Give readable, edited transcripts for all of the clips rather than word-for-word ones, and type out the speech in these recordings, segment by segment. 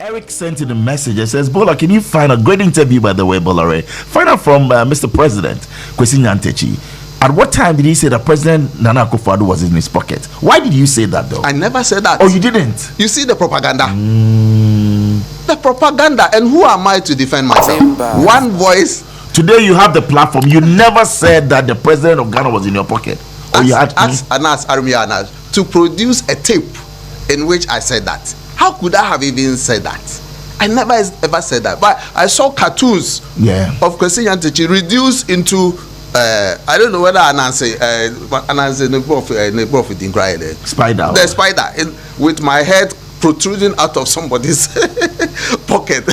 Eric sent in a message and says, Bola, can you find a great interview, by the way, Bola Ray? Find out from Mr. President, Kwesi Nyantakyi. At what time did he say that President Nana Akufo-Addo was in his pocket? Why did you say that, though? I never said that. Oh, you didn't? You see the propaganda. The propaganda. And who am I to defend myself? One voice. Today you have the platform. You never said that the President of Ghana was in your pocket. Or you had Anas, Aremeyaw Anas, to produce a tape in which I said that. How could I have even said that? I never ever said that. But I saw cartoons of Kwesi Nyantakyi reduced into I don't know whether Anas neighbor of the spider. The spider with my head protruding out of somebody's pocket.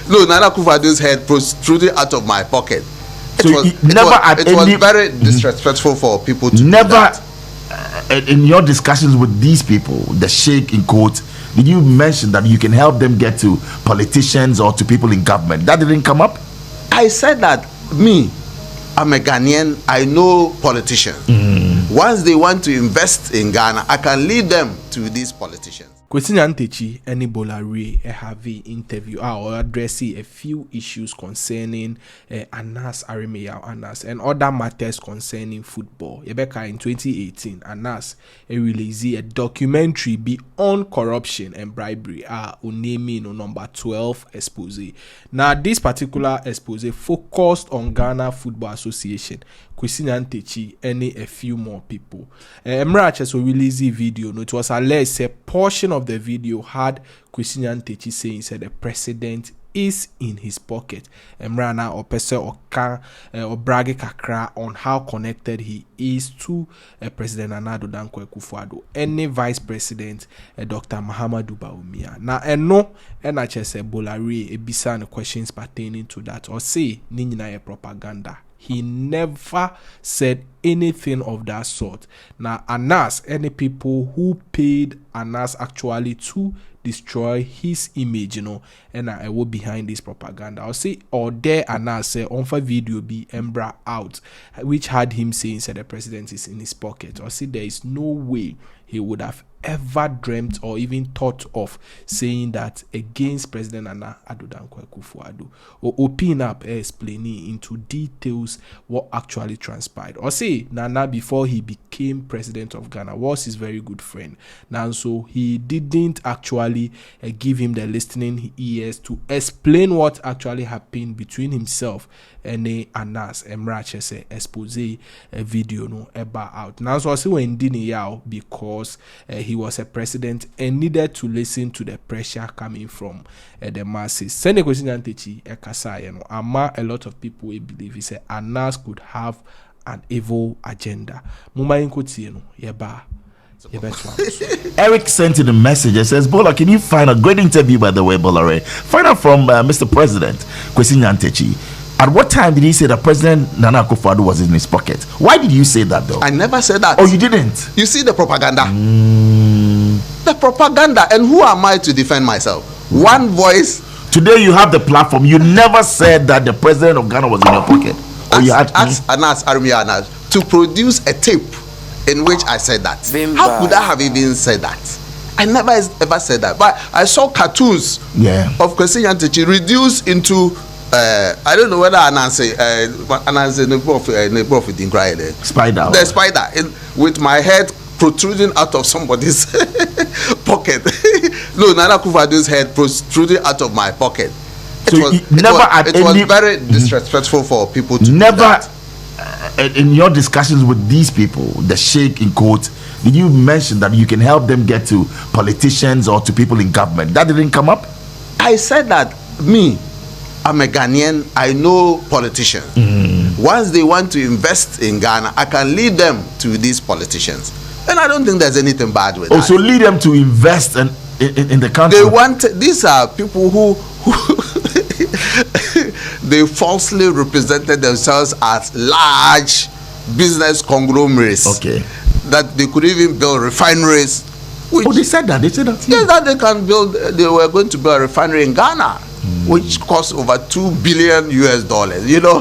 No, Nana Akufo-Addo's head protruding out of my pocket. It was very disrespectful for people to do that. In your discussions with these people, the sheikh in court, did you mention that you can help them get to politicians or to people in government? That didn't come up? I said that I'm a Ghanaian, I know politicians. Once they want to invest in Ghana, I can lead them to these politicians. Kwasi Nyantakyi and Bola Ray have an interview or addressing a few issues concerning Anas, Aremeyaw Anas, and other matters concerning football. Yebeka in 2018, Anas released a documentary beyond corruption and bribery. Unemi number 12 expose. Now, this particular expose focused on Ghana Football Association, Kwasi Nyantakyi, and a few more people. Emrach also released a video. No, it was alleged a portion of the video had Kwasi Nyantakyi saying the president is in his pocket. Emrana or pese or brage kakra on how connected he is to President Nana Akufo-Addo, any vice president Dr. Mahamudu Bawumia. Now no NHS Bola Ray ebisa questions pertaining to that or say ninyina propaganda. He never said anything of that sort. Now, Anas, any people who paid Anas actually to destroy his image, and I will behind this propaganda. I'll say, or there Anas say on for video be embra out, which had him saying said the president is in his pocket. I'll say there is no way he would have ever dreamt or even thought of saying that against President Nana Akufo-Addo, or open up explaining into details what actually transpired. Or say Nana, before he became president of Ghana, was his very good friend. Now, so he didn't actually give him the listening ears to explain what actually happened between himself and Anas Emrach expose a video no ever out. Now, so I say when didn't because he was a president and needed to listen to the pressure coming from the masses. Send a question Nyantakyi ekasa ama a lot of people will believe he said Anas could have an evil agenda. Muma inkotie no yeba. Eric sent in a message and says, Bola, can you find a great interview, by the way, Bola Ray? Find out from Mr. President, Kwesi Nyantakyi. At what time did he say that President Nana Akufo-Addo was in his pocket? Why did you say that, though? I never said that. Oh, you didn't? You see the propaganda. The propaganda. And who am I to defend myself? One voice. Today you have the platform. You never said that the President of Ghana was in your pocket. Or you had Anas, Aremeyaw Anas, to produce a tape in which I said that. How could I have even said that? I never ever said that. But I saw cartoons of Kwesi Nyantakyi reduced into I don't know whether Anas neighbor of the spider. The spider with my head protruding out of somebody's pocket. No, Nana Akufo-Addo's head protruding out of my pocket. It was very disrespectful for people to do that. In your discussions with these people, the sheikh in court, did you mention that you can help them get to politicians or to people in government? That didn't come up? I said that I'm a Ghanaian, I know politicians. Once they want to invest in Ghana, I can lead them to these politicians. And I don't think there's anything bad with that. So lead them to invest in the country. These are people who they falsely represented themselves as large business conglomerates. Okay. That they could even build refineries. They said that. Yes, that they can build. They were going to build a refinery in Ghana, which cost over $2 billion US.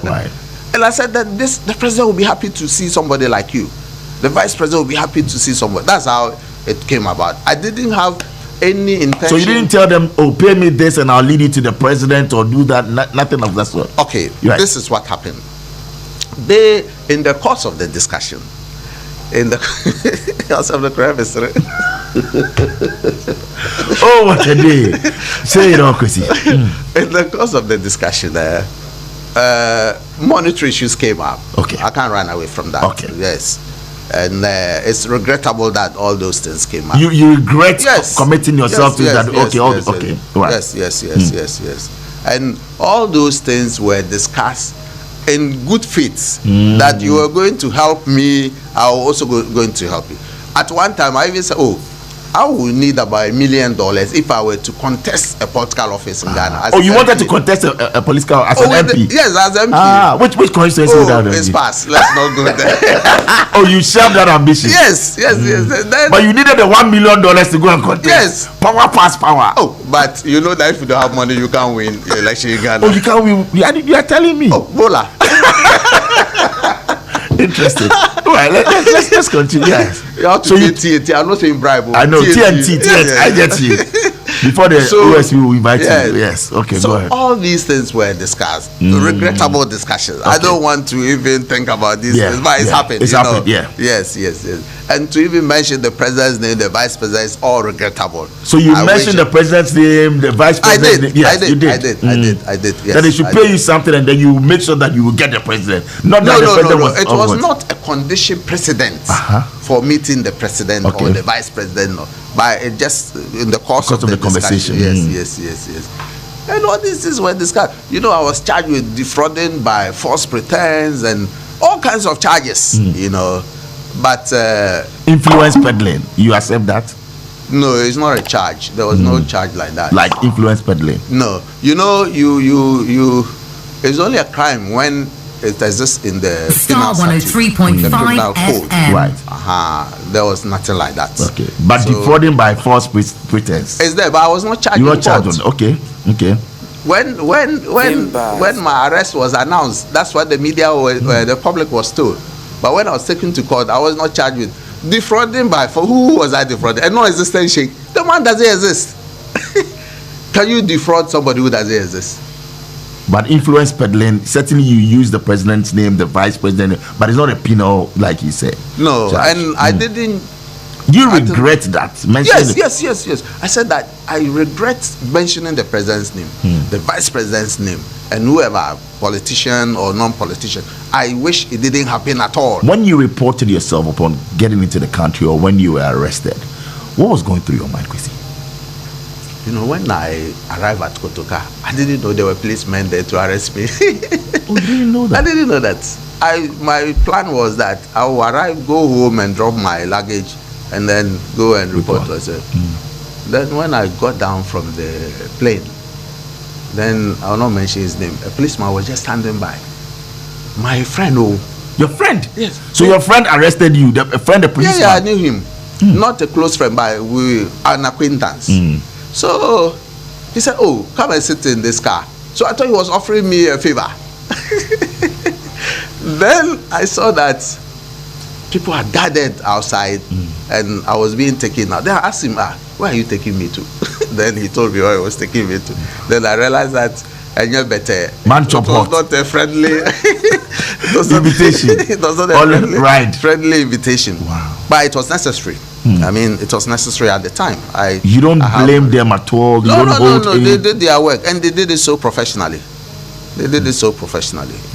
Right. And I said that the president will be happy to see somebody like you. The vice president will be happy to see somebody. That's how it came about. I didn't have any intention. So you didn't tell them, oh, pay me this and I'll lead you to the president or do that, nothing of that sort. Okay, right. This is what happened. They, in the course of the discussion, in the house of the crevice. Oh, what a day! Say it all, Kwesi. In the course of the discussion, monetary issues came up. Okay, I can't run away from that. Okay, yes, and it's regrettable that all those things came up. You regret committing yourself to that? Yes, okay, right. Yes. And all those things were discussed in good faith that you were going to help me. I was also going to help you. At one time, I even said, "Oh, I will need about $1 million if I were to contest a political office in Ghana." Oh, you wanted to contest a political as an MP? Yes, as MP. Which constituency would that be? It's past. Let's not go there. Oh, you shelved that ambition? Yes. Then, but you needed the $1 million to go and contest. Yes. Power pass power. Oh, but you know that if you don't have money, you can't win the election in Ghana. Oh, you can't win. You are telling me. Oh, Bola. Interesting. All right, let's continue. Yes. You have to pay TNT. I'm not saying bribe. I know TNT. I get you. Before the OSU will invite you. Yes. Okay. So go ahead. all these things were discussed. Regrettable discussions. Okay. I don't want to even think about these things, but it's happened. It's happened. Yeah. Yes. And to even mention the president's name, the vice president, is all regrettable. So you mentioned the president's name, the vice president. I did. Yes, that they should pay you something, and then you make sure that you will get the president. Not that the president was. It was not a condition precedent for meeting the president or the vice president, but it just in the course of the conversation. Yes. And all these things were discussed. You know, I was charged with defrauding by false pretense and all kinds of charges. You know. But influence peddling, you accept that? No, it's not a charge. There was no charge like that. Like influence peddling? No. You know, you it's only a crime when it exists in the Star 103.5 FM. Right. There was nothing like that. Okay. But defrauding by false pretense. It's there, but I was not charged. You were charged. Okay. When my arrest was announced, that's what the media the public was told. But when I was taken to court, I was not charged with defrauding for who was I defrauding? A non-existent sheikh. The man doesn't exist. Can you defraud somebody who doesn't exist? But influence peddling, certainly you use the president's name, the vice president, but it's not a penal, like you said. No, and I didn't. You regret that? Yes. I said that I regret mentioning the president's name, the vice president's name, and whoever, politician or non-politician. I wish it didn't happen at all. When you reported yourself upon getting into the country or when you were arrested, what was going through your mind, Kwesi? You know, when I arrived at Kotoka, I didn't know there were policemen there to arrest me. Oh, you didn't know that? I didn't know that. My plan was that I will arrive, go home and drop my luggage and then go and report to myself. Then when I got down from the plane, then I will not mention his name. A policeman was just standing by. My friend, your friend? Yes. So your friend arrested you, a policeman? Yeah, I knew him. Not a close friend, but we are an acquaintance. So he said, "Oh, come and sit in this car." So I thought he was offering me a favor. Then I saw that people had gathered outside and I was being taken out. Then I asked him, "Where are you taking me to?" Then he told me where he was taking me to. Then I realized that I knew better. Man chop hot. It was not a friendly invitation. It was not a friendly invitation. Wow. But it was necessary. I mean, it was necessary at the time. You don't blame them at all? No. They did their work and they did it so professionally.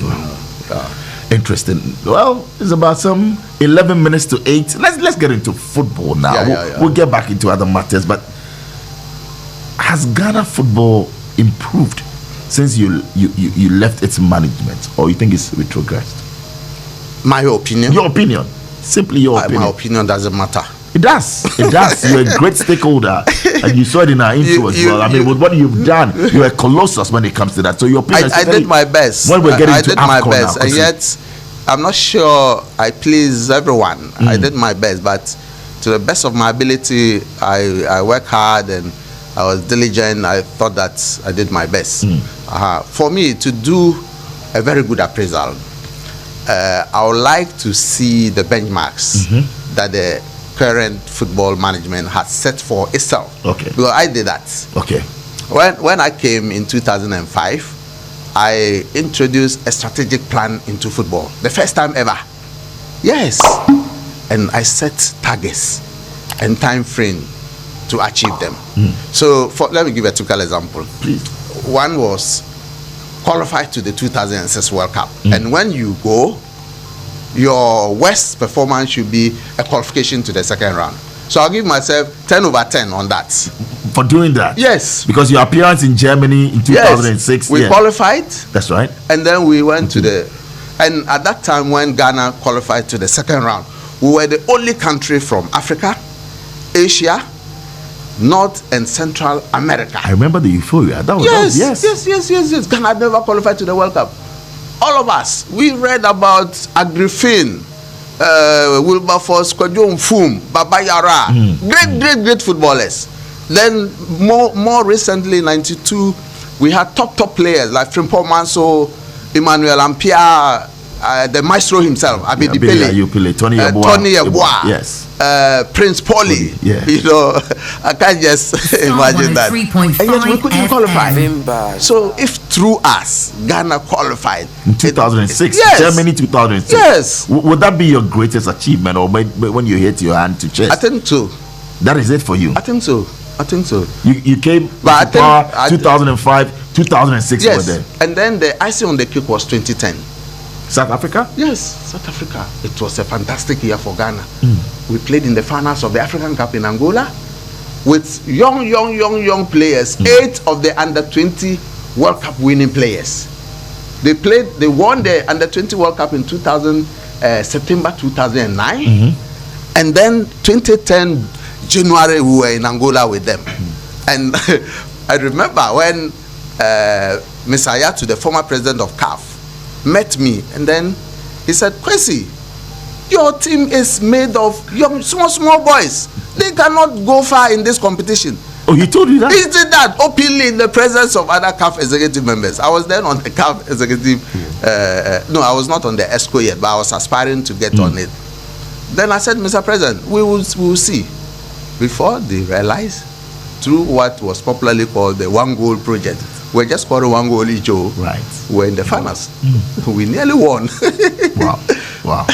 Wow. Interesting. Well, it's about some 11 minutes to 8. Let's get into football now. We'll get back into other matters. But has Ghana football improved since you left its management, or you think it's retrogressed? My opinion. Your opinion. Simply your opinion. My opinion doesn't matter. It does. You're a great stakeholder, and you saw it in our intro as well. I mean, with what you've done, you're a colossus when it comes to that. So your opinion. I did my best. When we're getting I to did my AFCON best, now, and yet I'm not sure I please everyone. I did my best, but to the best of my ability, I work hard and I was diligent. I thought that I did my best. For me to do a very good appraisal, I would like to see the benchmarks that the current football management has set for itself. Okay. Well, I did that. Okay. When I came in 2005, I introduced a strategic plan into football. The first time ever. Yes. And I set targets and time frame to achieve them. So let me give a typical example. Please. One was qualify to the 2006 World Cup. And when you go, your worst performance should be a qualification to the second round. So I'll give myself 10 over 10 on that. For doing that? Yes. Because your appearance in Germany in 2006. Yes. We qualified. That's right. And then we went to and at that time when Ghana qualified to the second round, we were the only country from Africa, Asia, North and Central America. I remember the euphoria. That was yes. Ghana had never qualified to the World Cup. All of us, we read about Agrifin, Wilberforce, Kwadwo Mfum, Baba Yara, great footballers. Then more recently, in '92, we had top players like Frimpong Manso, Emmanuel Ampia, the maestro himself, Abedi Pele, Tony Yeboah, yes, Prince Paulie. Yeah. You know, I can't just imagine that. And yet we couldn't qualify. So if through us, Ghana qualified in 2006, Germany 2006. Yes. Would that be your greatest achievement, or when you hit your hand to chest? I think so. That is it for you. I think so. You came but I think 2005, 2006 yes. were there. And then the icing on the cake was 2010. South Africa? Yes, South Africa. It was a fantastic year for Ghana. We played in the finals of the African Cup in Angola with young players, 8 of the under-20 World Cup winning players. They won the under-20 World Cup in September 2009. And then 2010 January we were in Angola with them. And I remember when Mr. Ayatu, the former president of CAF, met me, and then he said, Kwesi, your team is made of young small boys. They cannot go far in this competition. Oh, he told you that? He did that openly in the presence of other CAF executive members. I was then on the CAF executive. No, I was not on the ESCO yet, but I was aspiring to get on it. Then I said, Mr. President, we will see. Before they realized, through what was popularly called the one goal project, we're just scoring one goal each. Right. We're in the finals. We nearly won. Wow.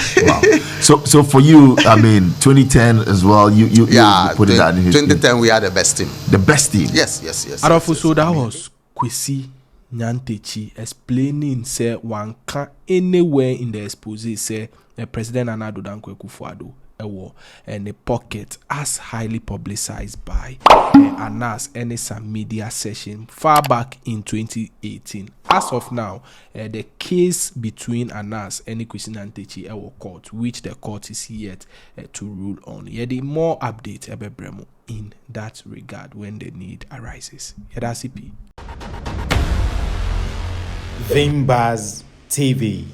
So for you, I mean, 2010 as well, you put it out in history. 2010 we had the best team. The best team? Yes. So that was Kwesi Nyantakyi explaining, say, one can anywhere in the expose, say, President Nana Addo Dankwa Akufo-Addo and the pocket as highly publicized by Anas and some media session far back in 2018. As of now, the case between Anas and Kwesi Nyantakyi court, which the court is yet to rule on. The more update in that regard when the need arises. Vimbaz TV.